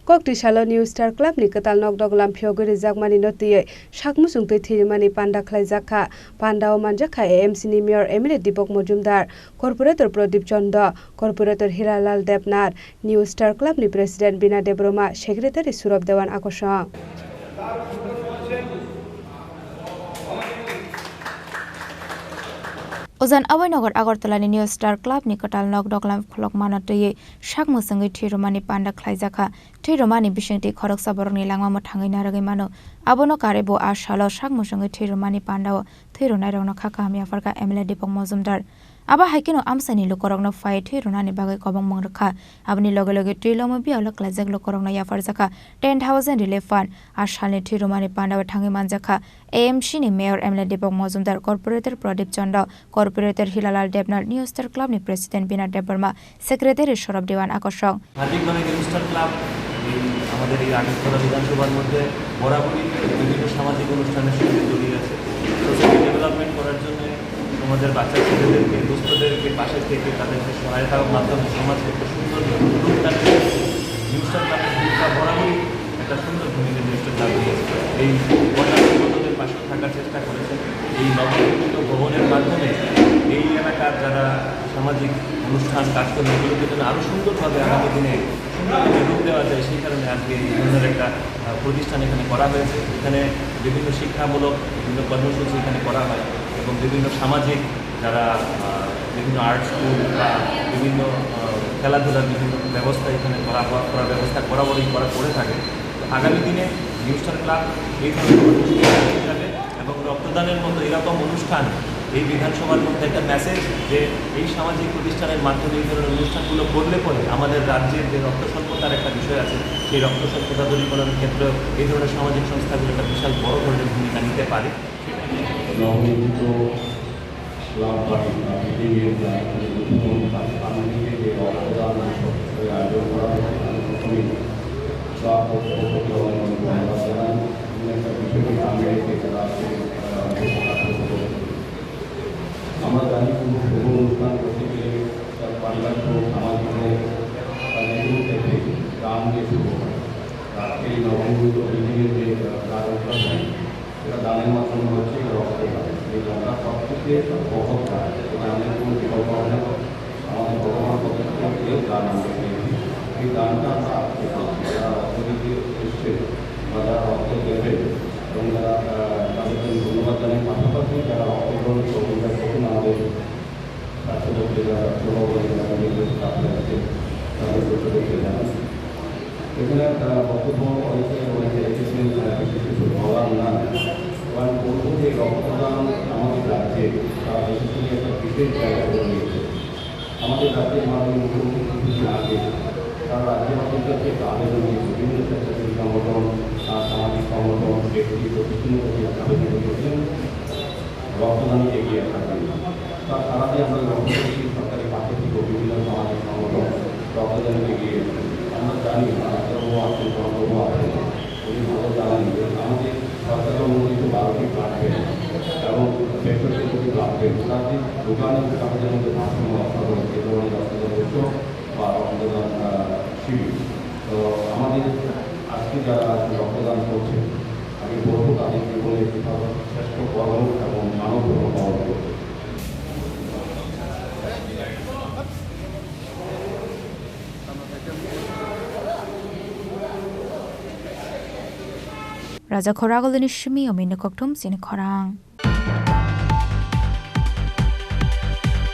Kokti Shalo New Star Club ni Katal Nok Doglam Pyoguri Jagmani Notiye Shakmusung Thirimani Panda Khlaijaka Panda Manjaka AMC ni Mayor Emile Dipok Mojumdar Corporator Pradip Chanda Corporator Hiralal Debnar New Star Club ni President Bina Debroma Secretary Surab Dewan Akosha Ozan Awaynagar Agartala New Star Club ni Katal Nok Doglam Clock Manatoye Shakmusungi Thiromani Panda Khlaijaka Thiromani Bishenti Khorok Saborni Langma Mathangai Naragi Mano Abono Karebo Ashalo Shakmusungi Thiromani Panda Thirona Rona Khaka Miafarka Emile Dipok Mojumdar Aba Haikino Amsani Lokorogno Fight Thirona Bagai Kobong Mongrakha Abni Logologe Triloma Bialo Klazak Lokorogno Yafarzaka 10,000 Relief Fund Ashali Thiromani Panda Thangi Manjaka AMC ni Mayor Emile Dipok Mojumdar Corporator Pradip Chanda Corporator Hilalal Debnar New Star Club ni President Bina Debroma Secretary Surab Dewan Akosha হার্দিকভাবে new star club আমাদের এই আগরতলা বিধানসভার মধ্যে বরাবরই বিভিন্ন সামাজিক অনুষ্ঠানের সঙ্গে জড়িয়ে আছে সোসাইটি ডেভেলপমেন্ট করার জন্য আমাদের বাচ্চা ছেলেদেরকে দুস্থদেরকে পাশে থেকে তাদেরকে সহায়তার মাধ্যমে সমাজকে একটা সুন্দর রূপদান নিউ স্টার ক্লাবের ভূমিকা বরাবরই একটা সুন্দর ভূমিকা নিউ স্টার ক্লাব নিয়েছে এই বন্যাদের পাশে থাকার চেষ্টা করেছে এই নবনির্মিত ভবনের মাধ্যমে এই এলাকার যারা সামাজিক অনুষ্ঠান কাজকর্ম এগুলোকে যেন আরও সুন্দরভাবে আগামী দিনে সুন্দরভাবে রূপ দেওয়া যায় সেই কারণে আজকে এই ধরনের একটা প্রতিষ্ঠান এখানে করা হয়েছে এখানে বিভিন্ন শিক্ষামূলক বিভিন্ন কর্মসূচি এখানে করা হয় এবং বিভিন্ন সামাজিক যারা বিভিন্ন আর্ট স্কুল বা বিভিন্ন খেলাধুলার বিভিন্ন ব্যবস্থা এখানে করার ব্যবস্থা বরাবরই করে থাকে আগামী দিনে নিউ স্টার ক্লাব এই ধরনের কর্মসূচি হিসাবে এবং রক্তদানের মতো এরকম অনুষ্ঠান এই বিধানসভার মধ্যে একটা মেসেজ যে এই সামাজিক প্রতিষ্ঠানের মাধ্যমে এই ধরনের অনুষ্ঠানগুলো করলে পরে আমাদের রাজ্যের যে রক্ত স্বল্পতার একটা বিষয় আছে সেই রক্ত স্বল্পতা দূরীকরণের ক্ষেত্রেও এই ধরনের সামাজিক সংস্থাগুলো একটা বিশাল বড় ধরনের ভূমিকা নিতে পারে আমরা জানি কোনো শুভ অনুষ্ঠান করতে গেলে তার পারিবারিক সামাজিক থেকে গান দিয়ে শুরু হয় এই নবনির্মিত বিল্ডিংয়ের যে কাজটা সেটা দানের মাধ্যমে হচ্ছে রক্তদান এই দানটা সবথেকে বহৎ কাজ দানের কোনো বিকল্প হয় না আমাদের ভগবান পদ্ধতিতে দান আমরা পেয়েছি এই দানটা আমরা আজকে যারা রক্ত দিতে এসছে বা যারা রক্ত দেবে এবং যারা তাদেরকে ধন্যবাদ জানাই পাশাপাশি যারা রক্তগ্রহণ সহযোগিতা করছেন আমাদের স্বাস্থ্যদপ্তরে যারা আছে তাদের দেখে জানান এখানে বক্তব্য অনেকে রেখেছেন কিছু বলার না কারণ বলবো যে রক্তদান আমাদের রাজ্যে তারা বেসিক্যালি একটা বিশেষ জায়গা করে নিয়েছে আমাদের রাজ্যের মাধ্যমে মুখ্যমন্ত্রী কিছুদিন আগে তারা রাজ্যের অন্তর্গত একটা আবেদন দিয়েছে বিভিন্ন স্বেচ্ছাসেবী সংগঠন সামাজিক সংগঠন ব্যক্তি প্রতিষ্ঠানের প্রতি আবেদন করেছেন রক্তদান এগিয়ে থাকেন তার সারা দিয়ে আমরা লক্ষ্য করছি সরকারি পাশে থেকে বিভিন্ন সামাজিক সংগঠন রক্তদানে এগিয়ে আমরা জানি ডাক্তারবাবু আছেন জনবাবু আছেন উনি ভালো জানেন যে আমাদের সরকারের অনুমোদিত 12টি ব্লাড ব্যাংক এবং বেসরকারি দুটি ব্লাড ব্যাংক তার যে দোকানে আমাদের মধ্যে ভারসাম্য রক্ষা করে এ ধরনের রক্তদান উৎসব বা রক্তদান শিবির তো আমাদের আজকে যারা রক্তদান করছে আমি বলবো তাদের জীবনে শ্রেষ্ঠ কর্ম এবং মানব ধর্ম পালন করছে Raja Khoragolini Shimi Omini Koktum Sin Khorang